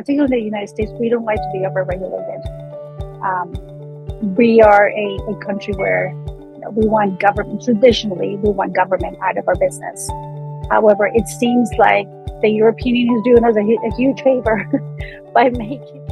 particularly in the United States, we don't like to be overregulated. We are a country where we want government, traditionally, we want government out of our business. However, it seems like the European Union is doing us a huge favor by making.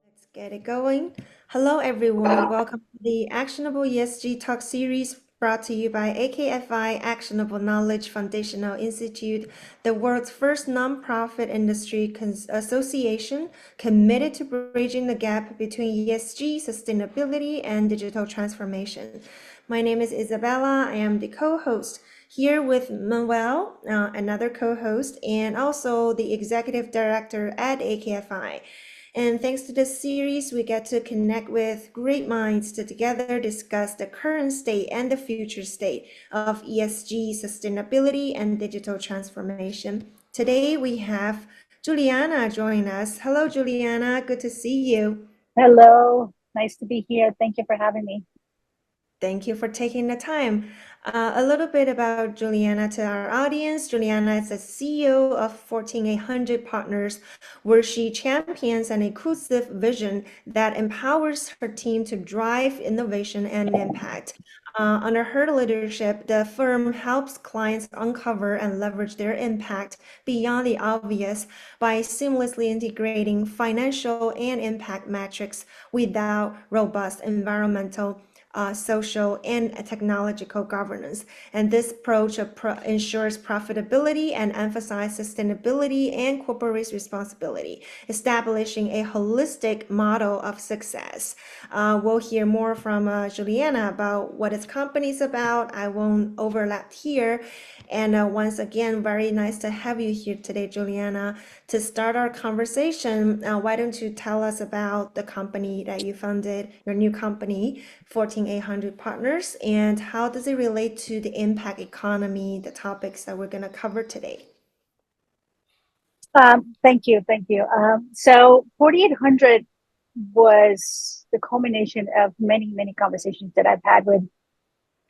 Let's get it going. Hello, everyone. Welcome to the Actionable ESG Talk series brought to you by AKFI Actionable Knowledge Foundational Institute, the world's first nonprofit industry association committed to bridging the gap between ESG, sustainability, and digital transformation. My name is Isabella. I am the co-host here with Manuel, another co-host, and also the executive director at AKFI. And thanks to this series, we get to connect with great minds to together discuss the current state and the future state of ESG, sustainability, and digital transformation. Today, we have Juliana join us. Hello, Juliana. Good to see you. Hello, nice to be here. Thank you for having me. Thank you for taking the time. A little bit about Juliana to our audience. Juliana is the CEO of 14800 Partners, where she champions an inclusive vision that empowers her team to drive innovation and impact. Under her leadership, the firm helps clients uncover and leverage their impact beyond the obvious by seamlessly integrating financial and impact metrics without robust environmental social, and technological governance. And this approach ensures profitability and emphasizes sustainability and corporate responsibility, establishing a holistic model of success. We'll hear more from Juliana about what his company is about. I won't overlap here. And once again, very nice to have you here today, Juliana. To start our conversation, why don't you tell us about the company that you founded, your new company, 14800 Partners, and how does it relate to the impact economy, the topics that we're going to cover today? Thank you. So 4800 was the culmination of many conversations that I've had with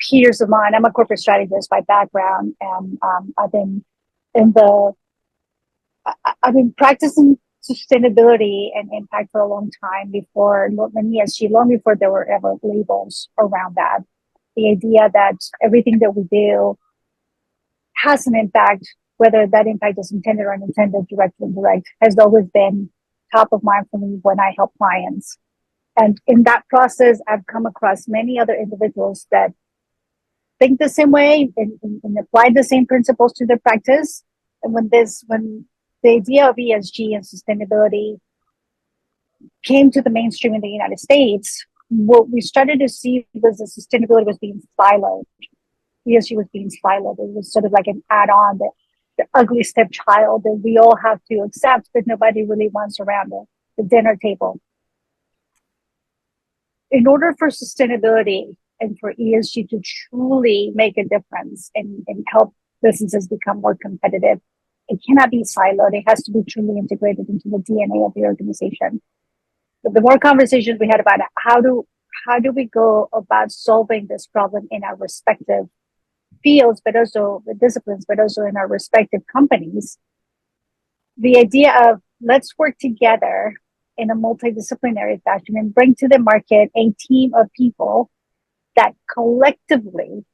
peers of mine. I'm a corporate strategist by background, and I've been practicing sustainability and impact for a long time before ESG, long before there were ever labels around that. The idea that everything that we do has an impact, whether that impact is intended or unintended, direct or indirect, has always been top of mind for me when I help clients. And in that process, I've come across many other individuals that think the same way and apply the same principles to their practice. And when the idea of ESG and sustainability came to the mainstream in the United States, what we started to see was that sustainability was being siloed. ESG was being siloed. It was sort of like an add-on, the ugly stepchild that we all have to accept, but nobody really wants around the dinner table. In order for sustainability and for ESG to truly make a difference and help businesses become more competitive, it cannot be siloed. It has to be truly integrated into the DNA of the organization. But the more conversations we had about it, how do we go about solving this problem in our respective fields, but also the disciplines, but also in our respective companies, the idea of let's work together in a multidisciplinary fashion and bring to the market a team of people that collectively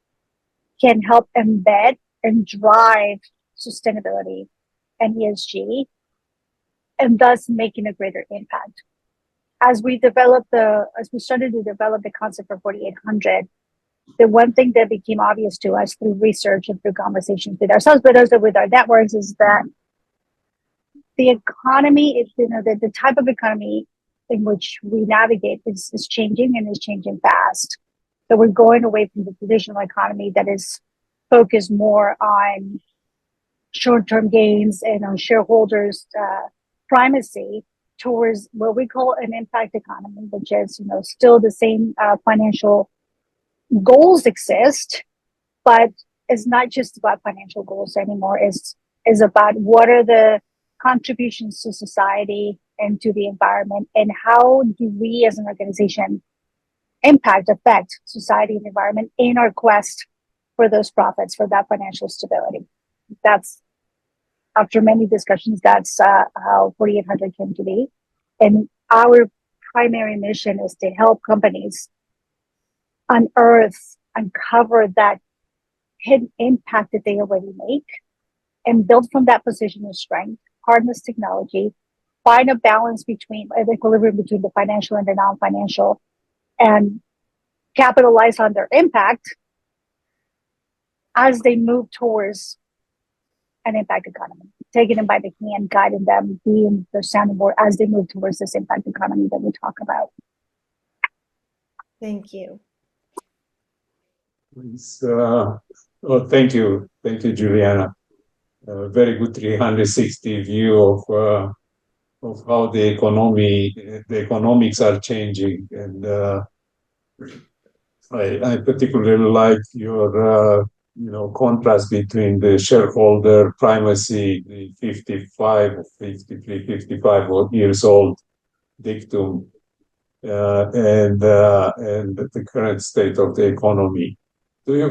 can help embed and drive sustainability and ESG, and thus making a greater impact. As we started to develop the concept of 4800, the one thing that became obvious to us through research and through conversations with ourselves, but also with our networks, is that the economy is, the type of economy in which we navigate is changing, and is changing fast. So we're going away from the traditional economy that is focused more on short-term gains and on shareholders' primacy towards what we call an impact economy, which is, still the same financial goals exist, but it's not just about financial goals anymore. It's about what are the contributions to society into the environment, and how do we as an organization affect society and environment in our quest for those profits, for that financial stability. That's, after many discussions, that's how 4800 came to be. And our primary mission is to help companies uncover that hidden impact that they already make and build from that position of strength, harness technology, find a balance between an equilibrium between the financial and the non-financial, and capitalize on their impact as they move towards an impact economy, taking them by the hand, guiding them, being their sounding board as they move towards this impact economy that we talk about. Thank you. Well, thank you, Juliana. Very good 360 view of how the economics are changing, and I particularly like your contrast between the shareholder primacy, the 55 years old dictum, and the current state of the economy. Do you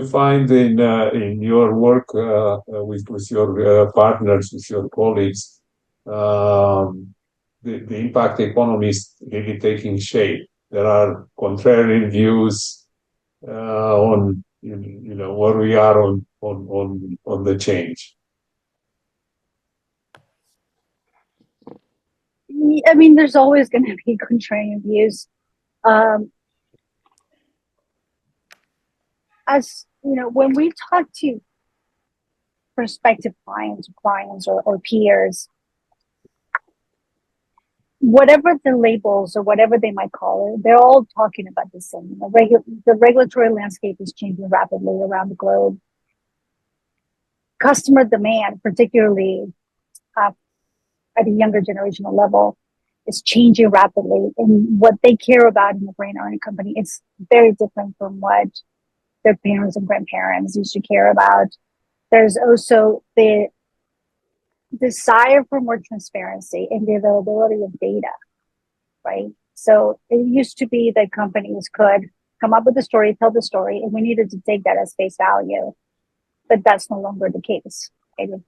find in your work with your partners, with your colleagues, the impact economy is really taking shape? There are contrarian views on where we are on the change. I mean, there's always going to be contrarian views. As you know, when we talk to prospective clients or peers, whatever the labels or whatever they might call it, they're all talking about the same. The regulatory landscape is changing rapidly around the globe. Customer demand, particularly at a younger generational level, is changing rapidly. And what they care about in a brain owning company, it's very different from what their parents and grandparents used to care about. There's also the desire for more transparency and the availability of data, right? So it used to be that companies could come up with a story, tell the story, and we needed to take that as face value. But that's no longer the case. If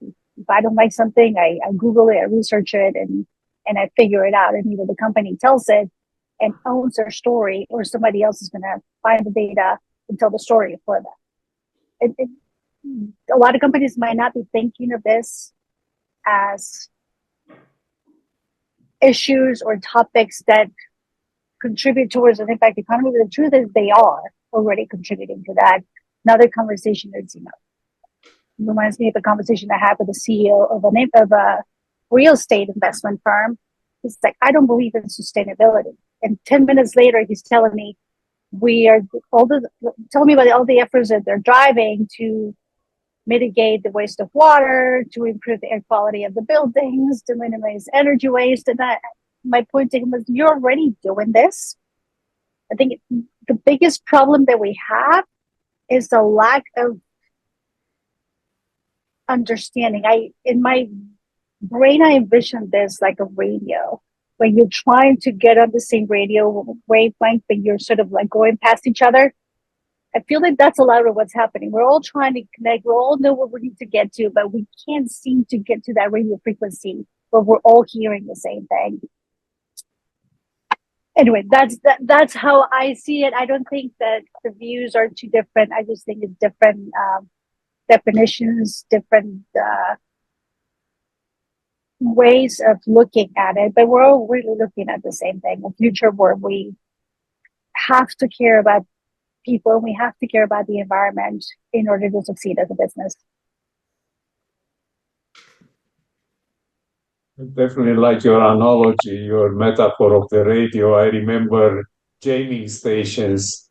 I don't like something, I Google it, I research it, and I figure it out. And either the company tells it and owns their story, or somebody else is going to find the data and tell the story for them. A lot of companies might not be thinking of this as issues or topics that contribute towards an impact economy, but the truth is they are already contributing to that. Another conversation is, reminds me of a conversation I had with the CEO of a real estate investment firm. He's like, I don't believe in sustainability. And 10 minutes later, he's telling me telling me about all the efforts that they're driving to mitigate the waste of water, to improve the air quality of the buildings, to minimize energy waste. And my point to him was, you're already doing this. I think the biggest problem that we have is the lack of understanding. In my brain, I envisioned this like a radio. When you're trying to get on the same radio wavelength, but you're sort of like going past each other. I feel like that's a lot of what's happening. We're all trying to connect. We all know what we need to get to, but we can't seem to get to that radio frequency where we're all hearing the same thing. Anyway, that's how I see it. I don't think that the views are too different. I just think it's different definitions, different ways of looking at it, but we're all really looking at the same thing, a future where we have to care about people, and we have to care about the environment in order to succeed as a business. I definitely like your analogy, your metaphor of the radio. I remember jamming stations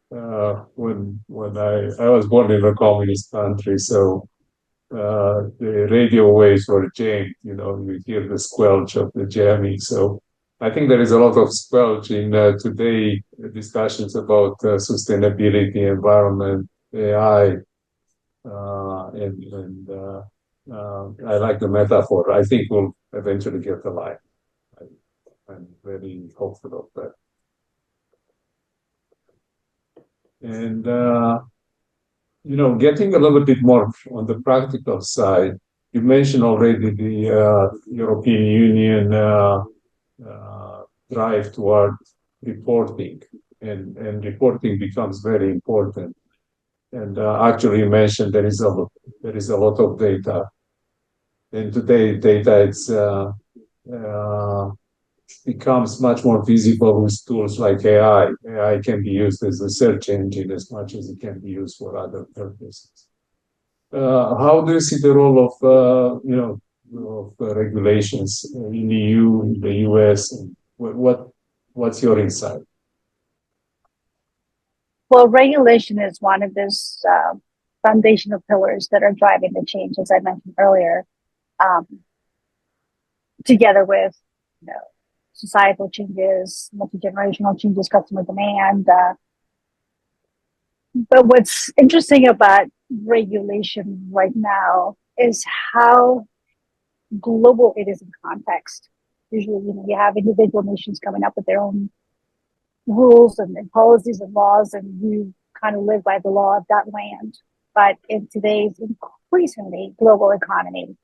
when I was born in a communist country, so the radio waves were jammed. You hear the squelch of the jamming. So I think there is a lot of squelch in today discussions about sustainability, environment, AI, and I like the metaphor. I think we'll eventually get the light. I'm very hopeful of that. And getting a little bit more on the practical side, you mentioned already the European Union drive toward reporting, and reporting becomes very important. And actually, you mentioned there is a lot of data, and today data uh, becomes much more visible with tools like AI. AI can be used as a search engine as much as it can be used for other purposes. How do you see the role of regulations in the EU, in the US? And what's your insight? Well, regulation is one of those foundational pillars that are driving the change, as I mentioned earlier, um, together with societal changes, multi-generational changes, customer demand. But what's interesting about regulation right now is how global it is in context. Usually, you have individual nations coming up with their own rules and policies and laws, and you kind of live by the law of that land. But in today's increasingly global economy,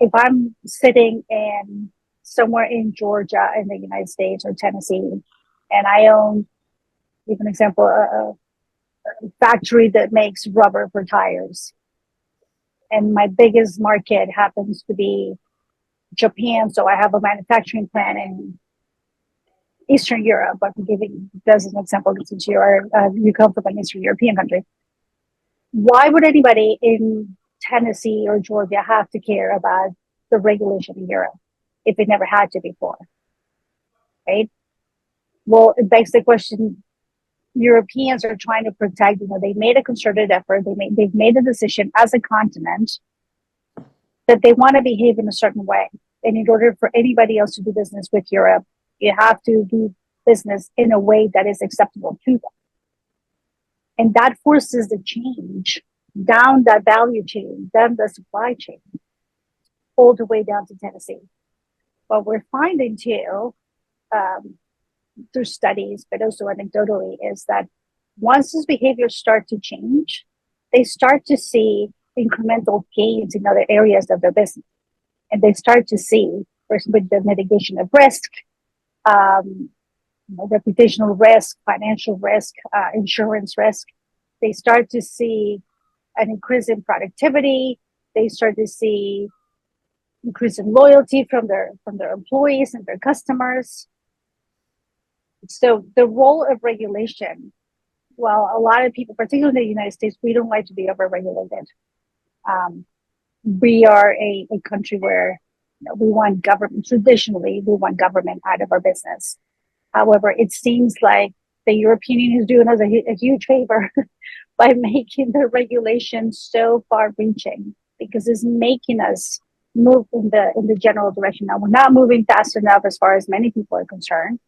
if I'm sitting in somewhere in Georgia in the United States or Tennessee, and I own, give an example, a factory that makes rubber for tires, and my biggest market happens to be Japan, so I have a manufacturing plant in Eastern Europe. I'm giving this as an example since you come from an Eastern European country. Why would anybody in Tennessee or Georgia have to care about the regulation in Europe if it never had to before? Right? Well, it begs the question. Europeans are trying to protect. They made a concerted effort. They've made a decision as a continent that they want to behave in a certain way. And in order for anybody else to do business with Europe, you have to do business in a way that is acceptable to them. And that forces the change down that value chain, down the supply chain, all the way down to Tennessee. What we're finding too, through studies, but also anecdotally, is that once these behaviors start to change, they start to see incremental gains in other areas of their business. And they start to see, first with the mitigation of risk, reputational risk, financial risk, insurance risk, they start to see an increase in productivity. They start to see increase in loyalty from their employees and their customers. So the role of regulation, well, a lot of people, particularly in the United States, we don't like to be over-regulated. We are a country where we want government, traditionally, we want government out of our business. However, it seems like the European Union is doing us a huge favor by making the regulation so far-reaching, because it's making us move in the general direction. Now, we're not moving fast enough as far as many people are concerned,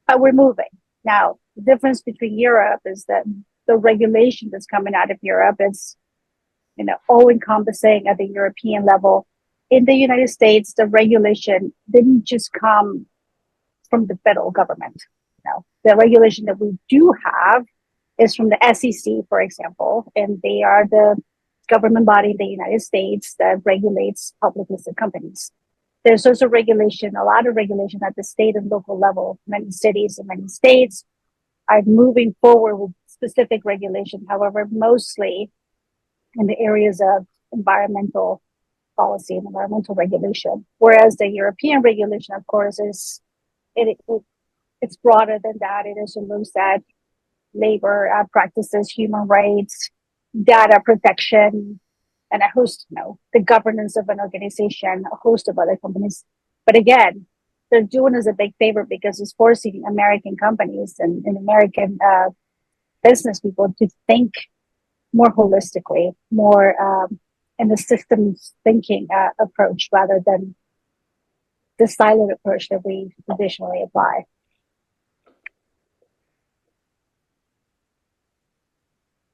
but we're moving. Now, the difference between Europe is that the regulation that's coming out of Europe is, all encompassing at the European level. In the United States, the regulation didn't just come from the federal government. The regulation that we do have is from the SEC, for example, and they are the government body in the United States that regulates public listed companies. There's also regulation, a lot of regulation at the state and local level. Many cities and many states are moving forward with specific regulation. However, mostly in the areas of environmental policy and environmental regulation. Whereas the European regulation, of course, it's broader than that. It also looks at labor practices, human rights, data protection, and a host, the governance of an organization, a host of other companies. But again, they're doing us a big favor because it's forcing American companies and American business people to think more holistically, more in the systems thinking approach rather than the siloed approach that we traditionally apply.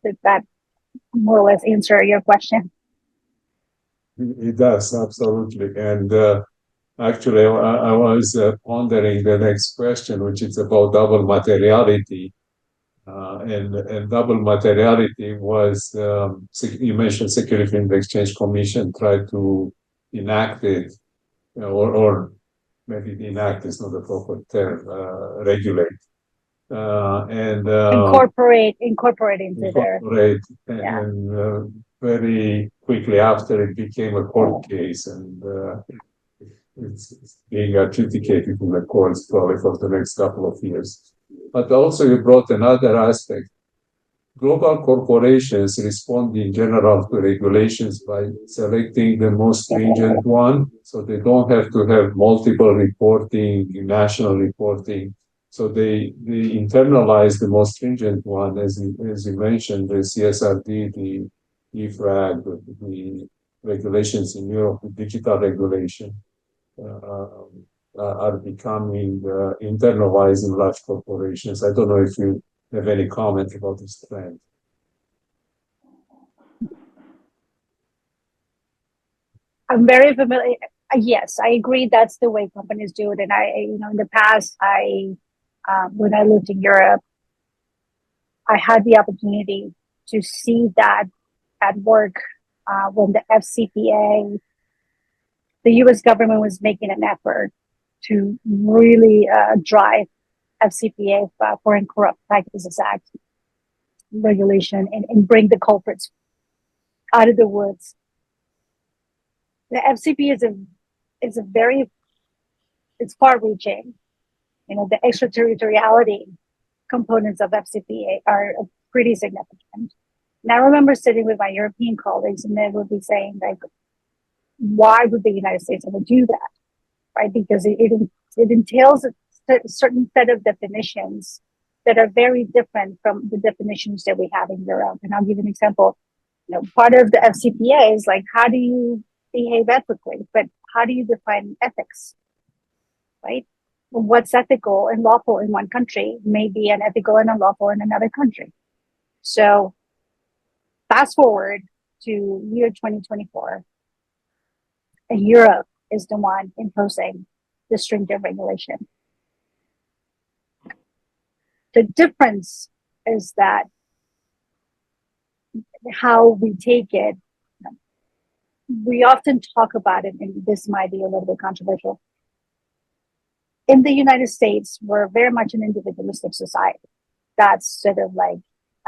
Did that more or less answer your question? It does, absolutely. And actually, I was pondering the next question, which is about double materiality. And double materiality was, you mentioned Security and Exchange Commission tried to enact it, or maybe enact is not the proper term, regulate. And incorporate into their, incorporate, yeah. and very quickly after it became a court case, and it's being adjudicated in the courts probably for the next couple of years. But also you brought another aspect. Global corporations respond in general to regulations by selecting the most stringent one, so they don't have to have multiple reporting, national reporting. So they internalize the most stringent one, as you mentioned, the CSRD, the EFRAG, the regulations in Europe, the digital regulation, uh, are becoming internalized in large corporations. I don't know if you have any comment about this trend. I'm very familiar. Yes, I agree. That's the way companies do it. And in the past, when I lived in Europe, I had the opportunity to see that at work when the FCPA, the U.S. government was making an effort to really drive FCPA, Foreign Corrupt Practices Act regulation, and bring the culprits out of the woods. The FCPA it's far-reaching. The extraterritoriality components of FCPA are pretty significant. And I remember sitting with my European colleagues, and they would be saying, like, why would the United States ever do that? Right? Because it entails a certain set of definitions that are very different from the definitions that we have in Europe. And I'll give you an example. Part of the FCPA is like, how do you behave ethically? But how do you define ethics? Right? What's ethical and lawful in one country may be unethical and unlawful in another country. So fast forward to year 2024, and Europe is the one imposing the stringent regulation. The difference is that how we take it, we often talk about it, and this might be a little bit controversial. In the United States, we're very much an individualistic society. That's sort of like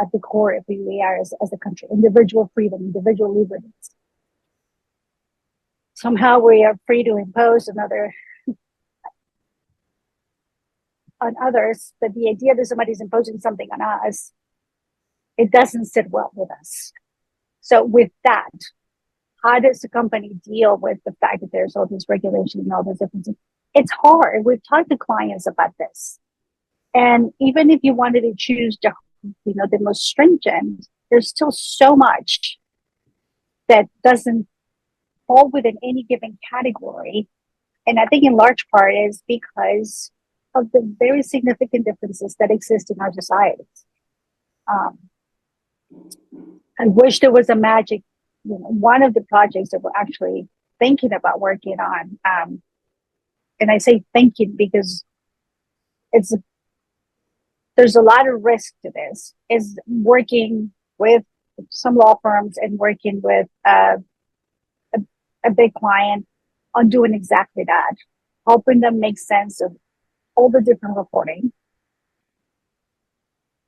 at the core of who we are as a country. Individual freedom, individual liberties. Somehow we are free to impose on others, but the idea that somebody's imposing something on us, it doesn't sit well with us. So with that, how does the company deal with the fact that there's all this regulation and all those different things? It's hard. We've talked to clients about this. And even if you wanted to choose the most stringent, there's still so much that doesn't fall within any given category. And I think in large part is because of the very significant differences that exist in our societies. I wish there was a magic, one of the projects that we're actually thinking about working on, and I say thinking because there's a lot of risk to this, is working with some law firms and working with a big client on doing exactly that, helping them make sense of all the different reporting.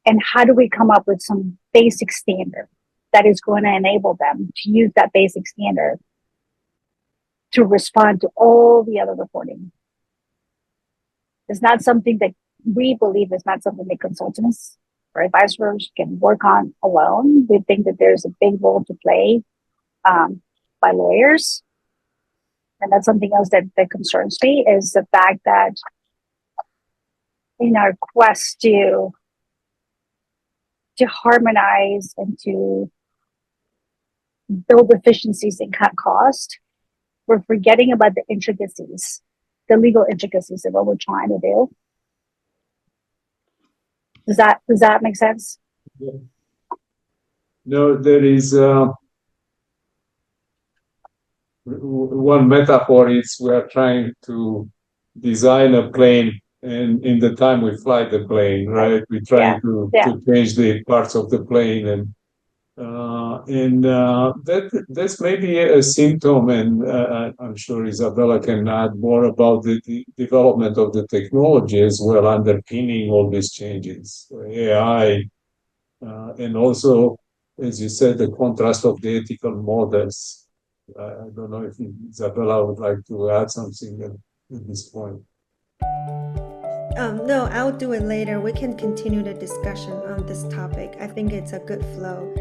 And how do we come up with some basic standard that is going to enable them to use that basic standard to respond to all the other reporting? It's not something that we believe is not something that consultants or advisors can work on alone. We think that there's a big role to play by lawyers. And that's something else that concerns me, is the fact that in our quest to harmonize and to build efficiencies and cut cost, we're forgetting about the intricacies, the legal intricacies of what we're trying to do. Does that make sense? Yeah. No, there is one metaphor is we are trying to design a plane, and in the time we fly the plane, right? We're trying to change the parts of the plane, and that's maybe a symptom, and I'm sure Isabella can add more about the development of the technology as well, underpinning all these changes, AI, and also, as you said, the contrast of the ethical models. I don't know if Isabella would like to add something at this point. No, I'll do it later. We can continue the discussion on this topic. I think it's a good flow.